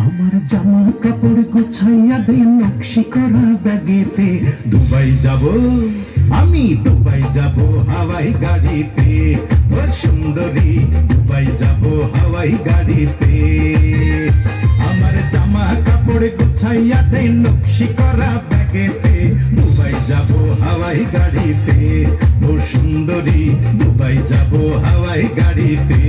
আমার জামা কাপড় গোছাইয়া দে নকশি করা ব্যাগেতে। দুবাই যাব আমি, দুবাই যাব হাওয়াই গাড়িতে। ও সুন্দরী, দুবাই যাব হাওয়াই গাড়িতে। আমার জামা কাপড় গোছাইয়া দে নকশি করা ব্যাগেতে। দুবাই যাব হাওয়াই গাড়িতে। ও সুন্দরী, দুবাই যাব হাওয়াই গাড়িতে।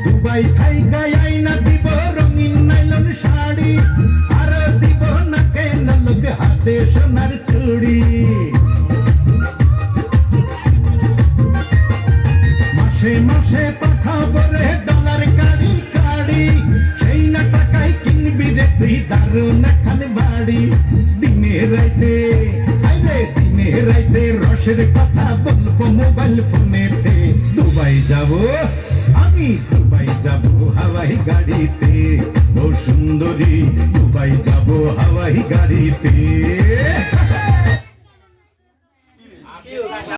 দুবাই থাইকা আইনা দিব রঙিন নাইলন শাড়ি, আর দিব নাকে নলক হাতে সোনার চুড়ি। মাসে মাসে পাঠাবো রে ডলার কাড়ি কাড়ি, সেই না টাকায় কিনবি রে তুই দারুণ খান বাড়ি। দিনে রাইতে আইরে, দিনে রাইতে রসের কথা বলবো মোবাইল ফোনেতে। দুবাই যাব আমি, দুবাই যাব হাওয়াই গাড়িতে। ও সুন্দরী, দুবাই যাব হাওয়াই গাড়িতে।